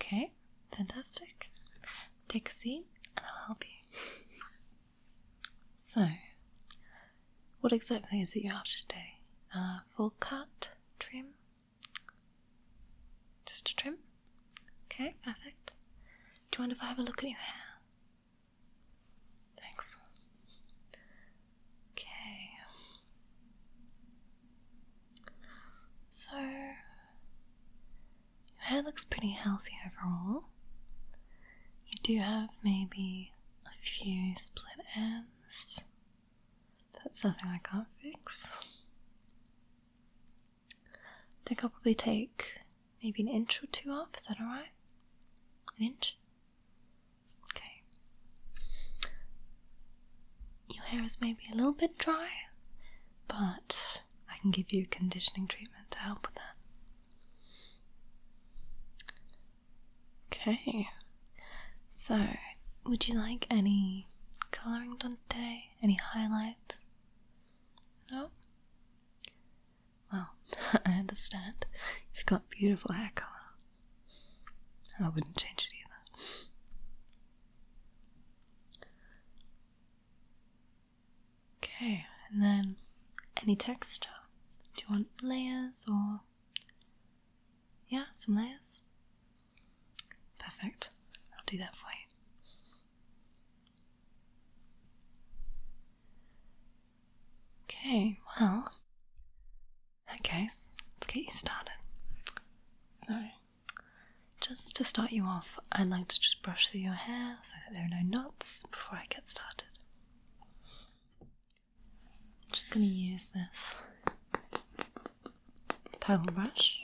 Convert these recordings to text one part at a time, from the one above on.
Okay, fantastic. Take a seat and I'll help you. So, what exactly is it you're after today? Full cut, trim? Just a trim? Okay, perfect. Do you mind if I have a look at your hair? Thanks. Okay. So, your hair looks pretty healthy overall. You do have maybe a few split ends. That's nothing I can't fix. I think I'll probably take maybe an inch or two off. Is that alright? An inch? Okay. Your hair is maybe a little bit dry, but I can give you a conditioning treatment to help with that. Okay. So, would you like any colouring done today? Any highlights? No? Well, I understand. You've got beautiful hair colour. I wouldn't change it either. Okay, and then any texture? Do you want layers or... Yeah, some layers? Perfect. I'll do that for you. Okay, well, in that case, let's get you started. So, just to start you off, I'd like to just brush through your hair so that there are no knots before I get started. I'm just going to use this paddle brush.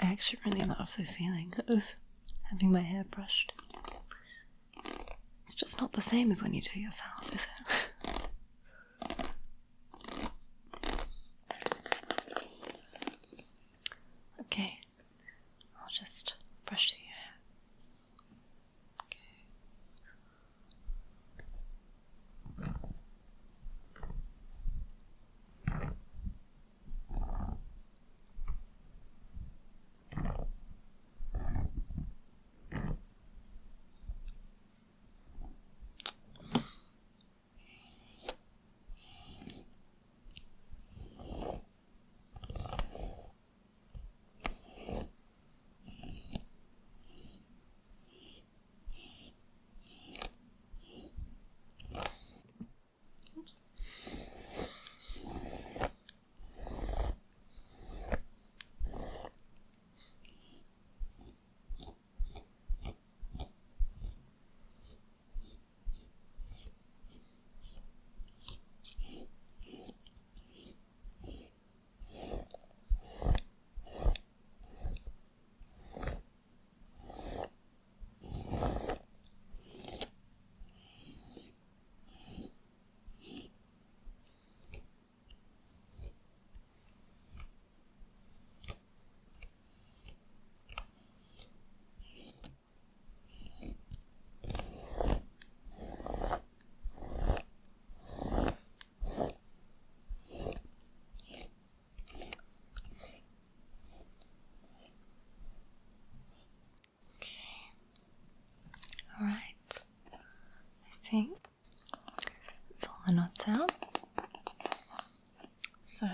I actually really love the feeling of having my hair brushed. It's just not the same as when you do it yourself, is it? Okay, I'll just brush through your hair. Oops. Alright, I think that's all the knots out. So,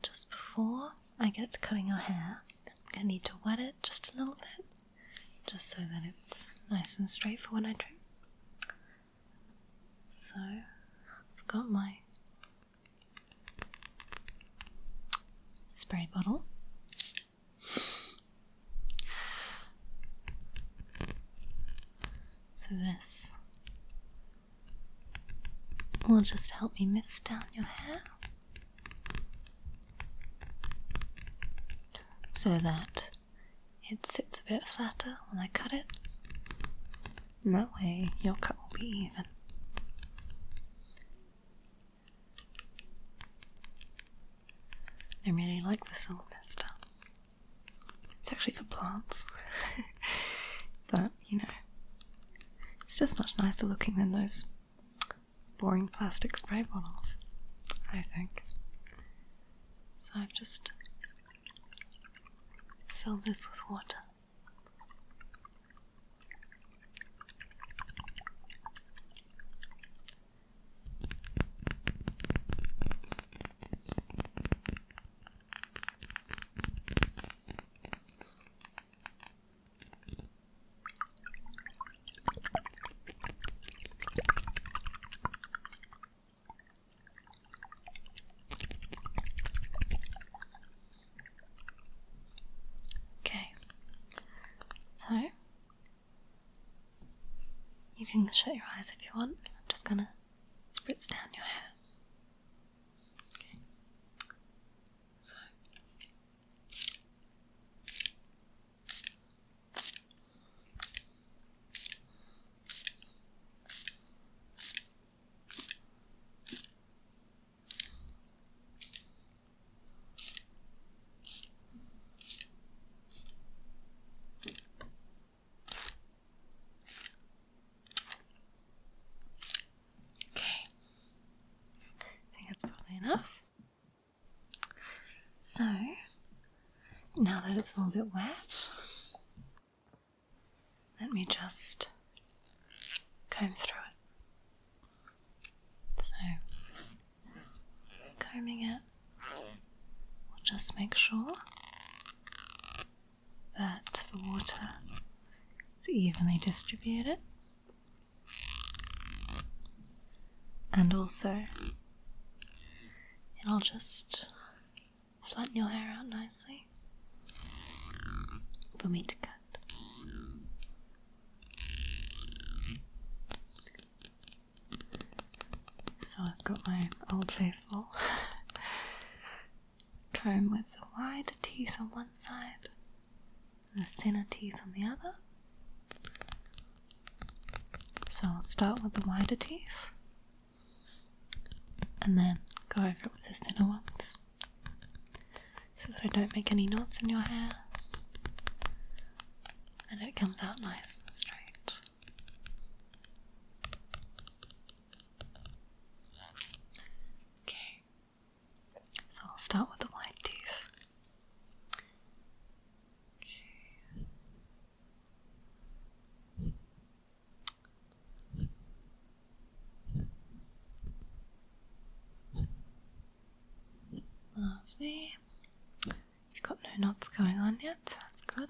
just before I get to cutting your hair, I'm going to need to wet it just a little bit, just so that it's nice and straight for when I trim. So, I've got my spray bottle. So this will just help me mist down your hair so that it sits a bit flatter when I cut it, and that way your cut will be even. I really like this little mister. It's actually for plants. But, you know, it's just much nicer looking than those boring plastic spray bottles, I think. So I've just filled this with water. So, you can shut your eyes if you want. I'm just gonna spritz down your hair. Okay. So. Enough. So, now that it's a little bit wet, let me just comb through it. So, combing it will just make sure that the water is evenly distributed, and also it'll just flatten your hair out nicely for me to cut. So I've got my old faithful comb with the wider teeth on one side and the thinner teeth on the other. So I'll start with the wider teeth and then go over it with the thinner ones so that I don't make any knots in your hair and it comes out nice and straight. Okay, so I'll start with the wide teeth. Lovely. You've got no knots going on yet, so that's good.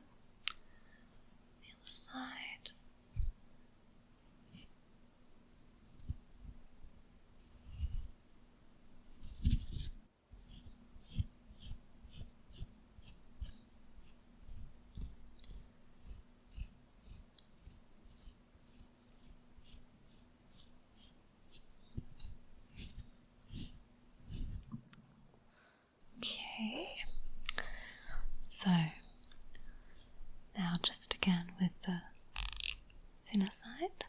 The other side. Okay, so now just again with the thinner side,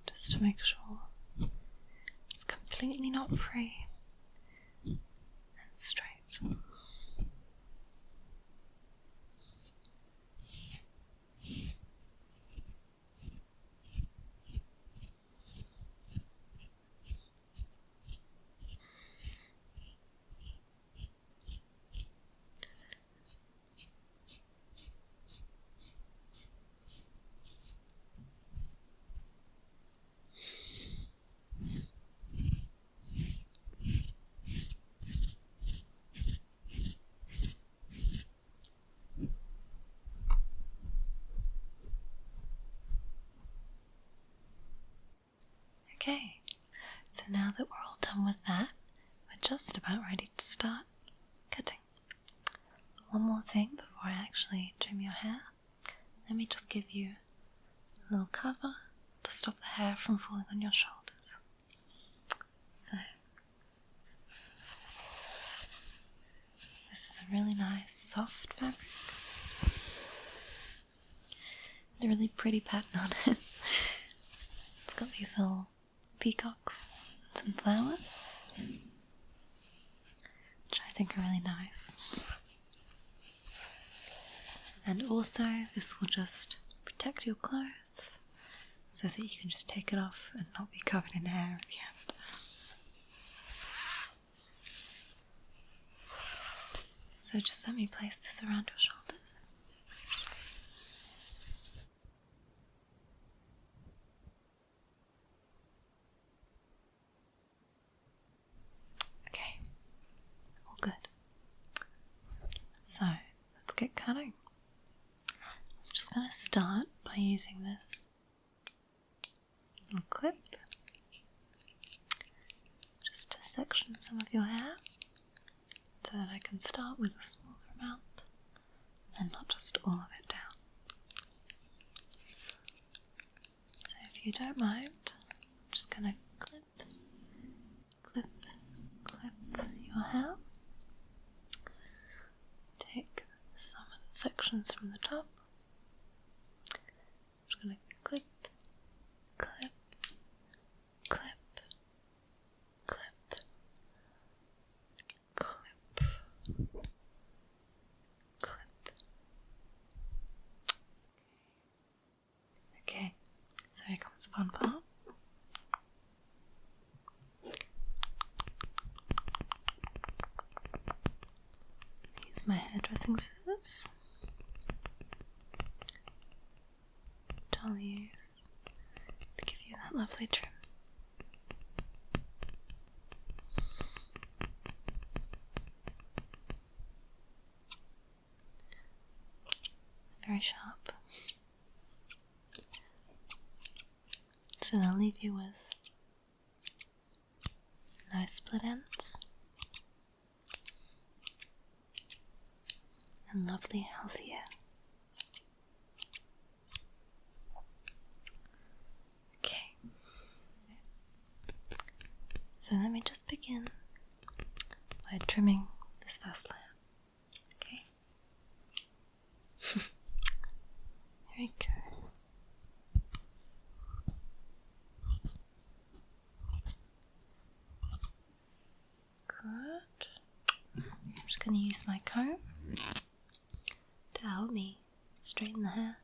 just to make sure it's completely knot free and straight. Okay, so now that we're all done with that, we're just about ready to start cutting. One more thing before I actually trim your hair. Let me just give you a little cover to stop the hair from falling on your shoulders. So, this is a really nice soft fabric. A really pretty pattern on it. It's got these little peacocks and some flowers. which I think are really nice. And also, this will just protect your clothes so that you can just take it off and not be covered in hair at the end. So just let me place this around your shoulders. Okay, all good. So, let's get cutting. I'm just going to start by using this little clip just to section some of your hair so that I can start with a smaller amount and not just all of it down. So if you don't mind, I'm just going to clip your hair. Take some of the sections from the top. I'm just going to clip, clip, okay, so here comes the fun part. Use my hairdressing scissors. Which I'll use to give you that lovely trim. Very sharp. So they'll leave you with no split ends and lovely healthy hair. Okay, so let me just begin by trimming this first layer. Okay, here we go. Good. I'm just going to use my comb to help me straighten the hair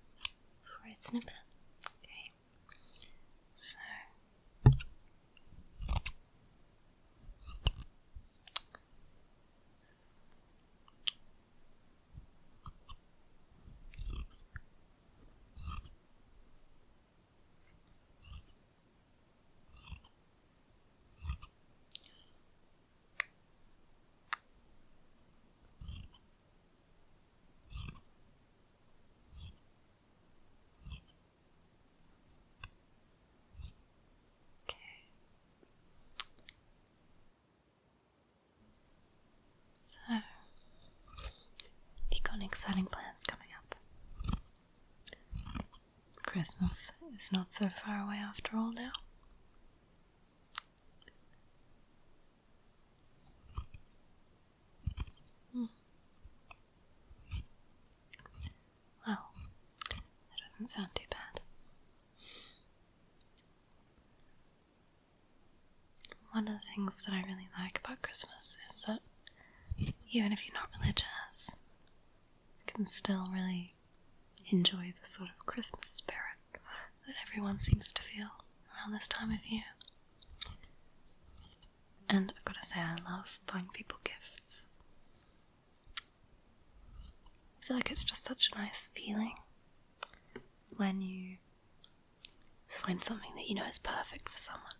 before I snip it. Okay, so have you got any exciting plans coming up? Christmas is not so far away after all now. Well, that doesn't sound too bad. One of the things that I really like about Christmas is that even if you're not religious, you can still really enjoy the sort of Christmas spirit that everyone seems to feel around this time of year. And I've got to say, I love buying people gifts. I feel like it's just such a nice feeling when you find something that you know is perfect for someone.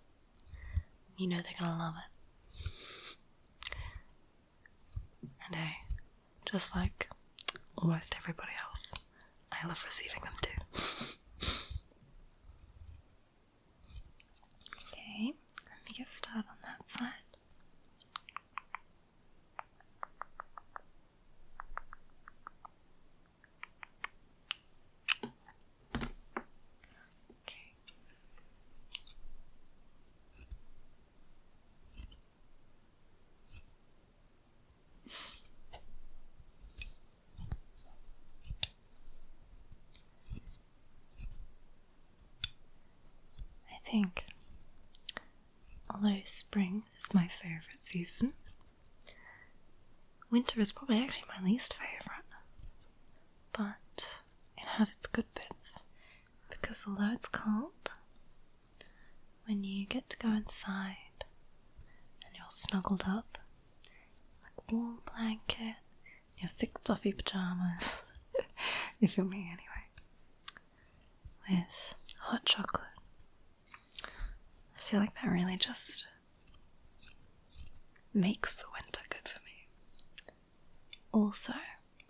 You know they're gonna love it. And hey, just like almost everybody else, I love receiving them too. Okay, let me get started on that side. I think a although spring is my favourite season. Winter is probably actually my least favourite, but it has its good bits, because although it's cold, when you get to go inside and you're snuggled up, like warm blanket, your thick fluffy pyjamas, if you're me anyway, with hot chocolate, I feel like that really just makes the winter good for me. Also,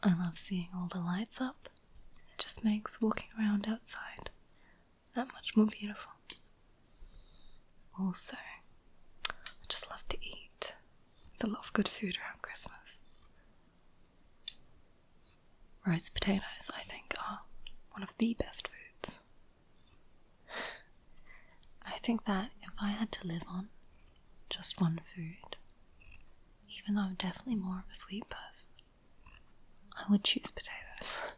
I love seeing all the lights up. It just makes walking around outside that much more beautiful. Also, I just love to eat. There's a lot of good food around Christmas. Roast potatoes, I think, are one of the best foods. I think that if I had to live on just one food, even though I'm definitely more of a sweet person, I would choose potatoes.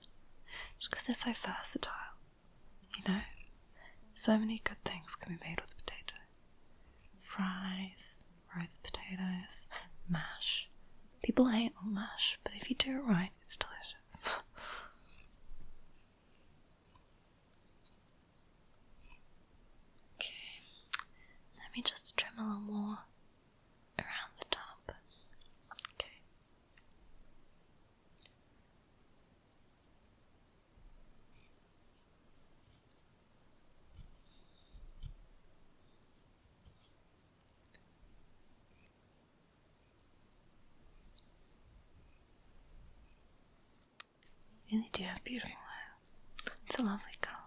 Just because they're so versatile, you know? So many good things can be made with potato. Fries, roast potatoes, mash. People hate on mash, but if you do it right, it's delicious. Okay, let me just trim a little more around the top. Okay. You really do have beautiful hair. It's a lovely colour.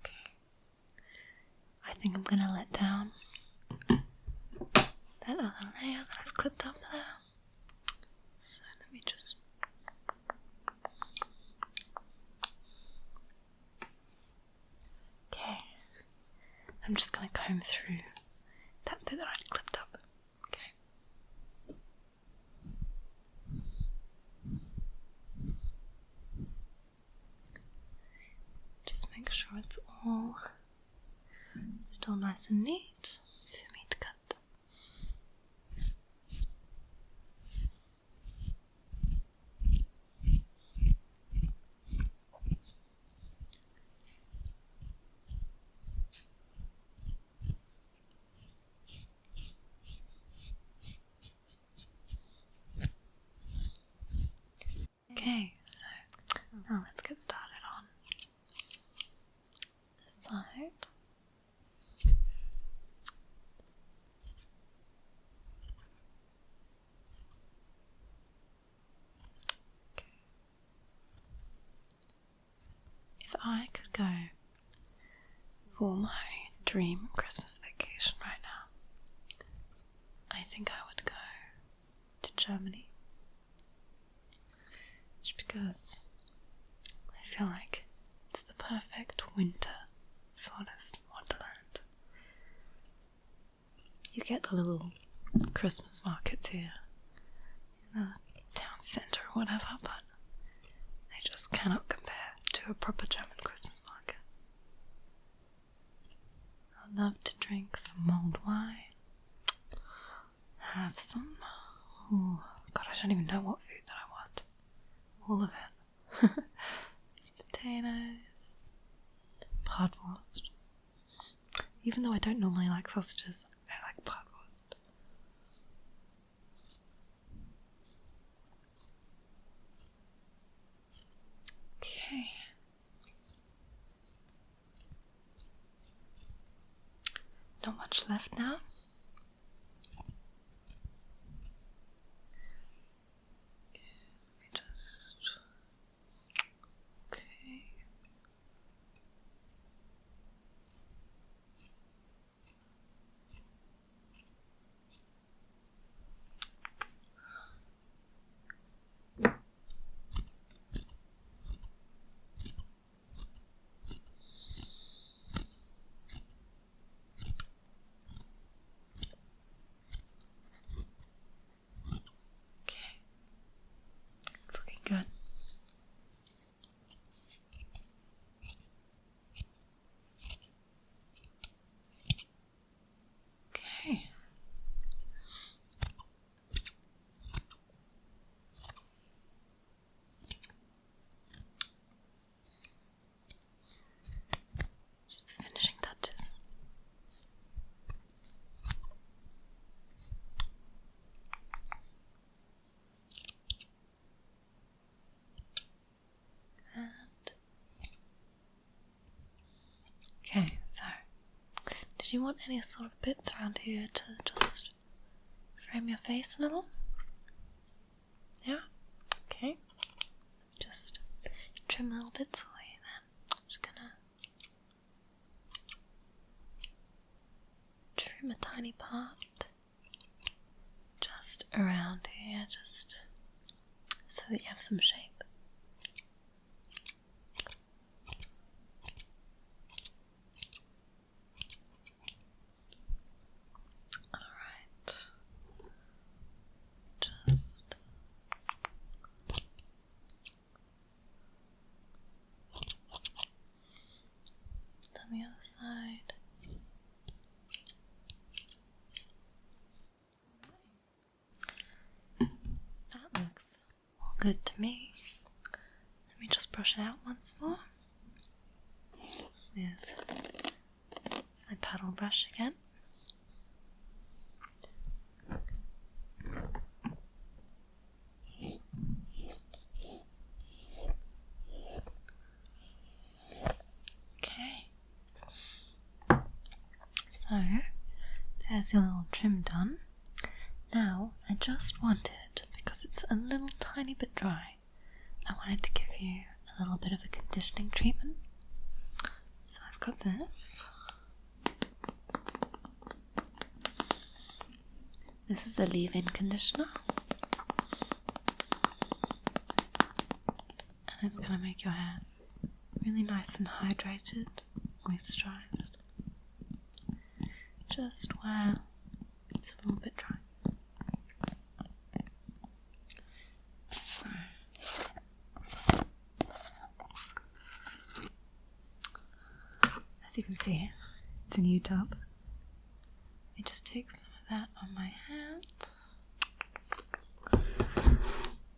Okay. I think I'm gonna let down that other layer that I've clipped up there. So let me just... Okay. I'm just gonna comb through that bit that I clipped up. Okay. Just make sure it's all still nice and neat for me to cut. Okay, so now let's get started on this side. Okay. If I could go for my dream Christmas vacation right now, I think I would go to Germany. Just because I feel like it's the perfect winter sort of wonderland. You get the little Christmas markets here in the town centre or whatever, but they just cannot compare to a proper German Christmas market. I love to drink some mulled wine, have some, oh god, I don't even know what food that I want. All of it. Potatoes, bratwurst. Even though I don't normally like sausages, I like bratwurst. Okay. Not much left now. Let me just... Okay. Did you want any sort of bits around here to just frame your face a little? Yeah? Okay. Just trim little bits away then. I'm just gonna trim a tiny part just around here, just so that you have some shape. Alright. Just on the other side. That looks all good to me. Let me just brush it out once more with my paddle brush again. Okay. So, there's your little trim done. Now, I just wanted, because it's a little tiny bit dry, I wanted to give you a little bit of a conditioning treatment. So I've got this. This is a leave-in conditioner. And it's going to make your hair really nice and hydrated, moisturized. Just where it's a little bit dry. So, as you can see, it's a new tub. Let me just take some of that on my hands.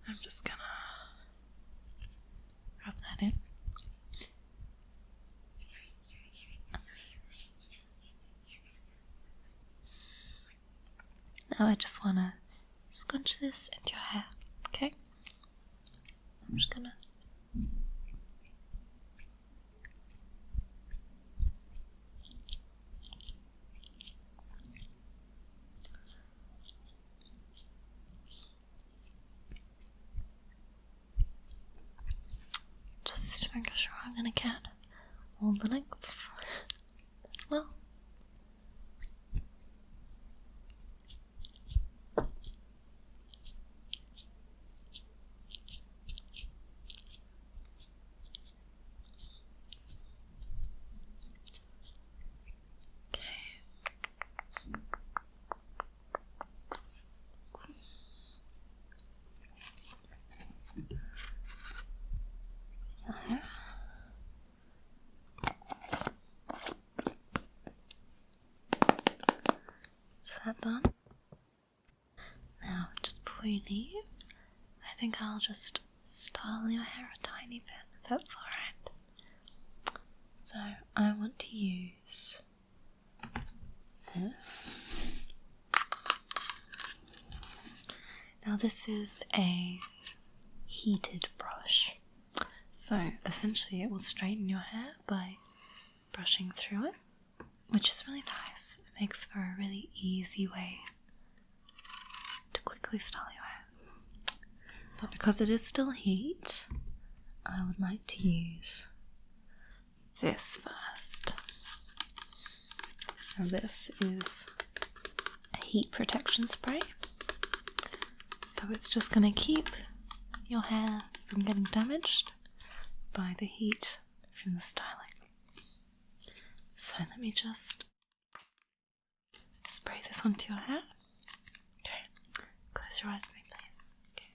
I'm just gonna rub that in. Now I just want to scrunch this into your hair, okay? I'm just gonna just to make sure I'm gonna get all the lengths as well. So, is that done? Now, just before you leave, I think I'll just style your hair a tiny bit, if that's alright. So, I want to use this. Now, this is a heated brush. So essentially it will straighten your hair by brushing through it, which is really nice. It makes for a really easy way to quickly style your hair. But because it is still heat, I would like to use this first. Now this is a heat protection spray. So it's just going to keep your hair from getting damaged by the heat from the styling. So let me just spray this onto your hair. Okay, close your eyes for me, please. Okay.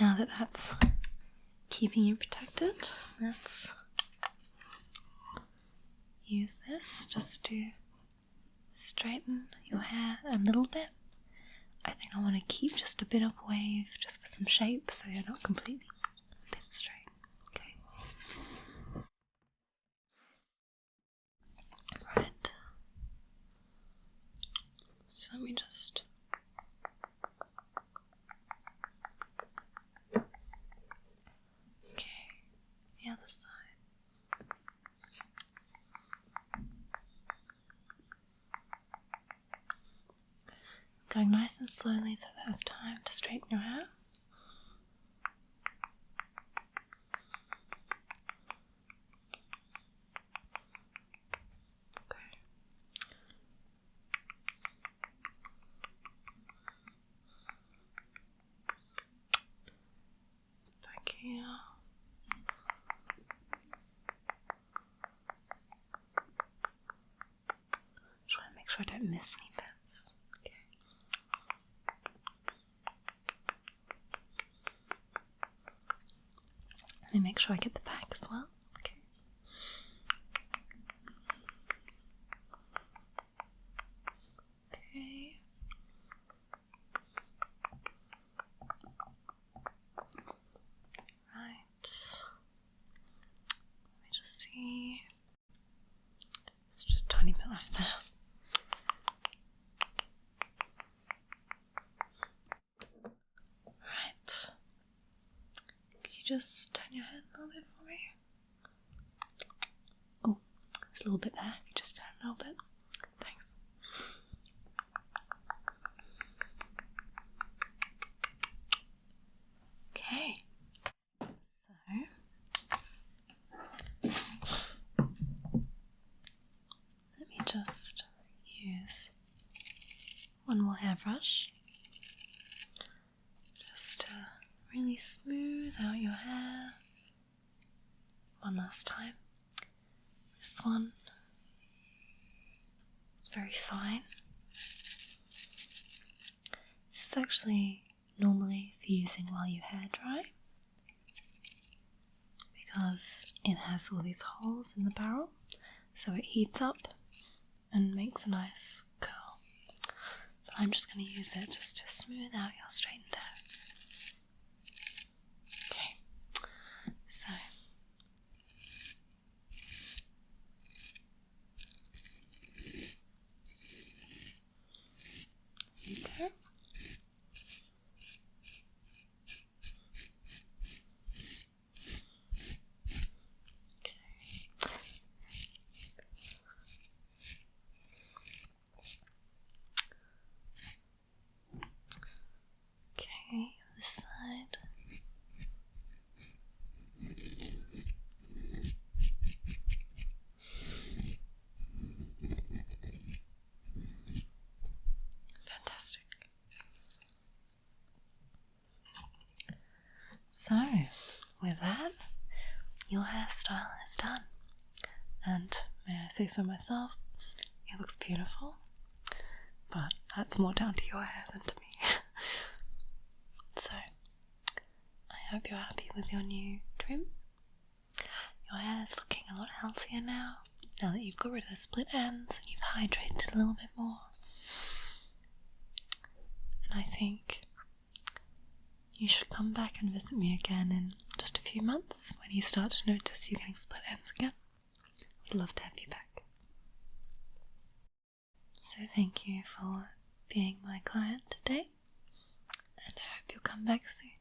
Now that that's keeping you protected, let's use this just to straighten your hair a little bit. I think I want to keep just a bit of wave just for some shape so you're not completely pin straight. Okay. Right. So let me just... Okay, the other side. Going nice and slowly so there's time to straighten your hair. Okay. Back here. Try and make sure I don't miss any bits. Okay. Let me make sure I get the back as well. Okay. Okay. Right. Let me just see. There's just a tiny bit left there. Right. Could you just turn your head a little bit for me? Oh, there's a little bit there. You just turn a little bit. Thanks. Okay. So let me just use one more hairbrush just to really smooth out your hair one last time. This one is very fine. This is actually normally for using while you hair dry because it has all these holes in the barrel, so it heats up and makes a nice curl. But I'm just going to use it just to smooth out your straightened hair. Okay, so here you go. Okay, this side. Fantastic. So, with that, your hairstyle is done. And may I say so myself, it looks beautiful. But that's more down to your hair than to me. So, I hope you're happy with your new trim. Your hair is looking a lot healthier now that you've got rid of the split ends and you've hydrated a little bit more. And I think you should come back and visit me again in just a few months when you start to notice you're getting split ends again. I'd love to have you back. So thank you for being my client today, and I hope you'll come back soon.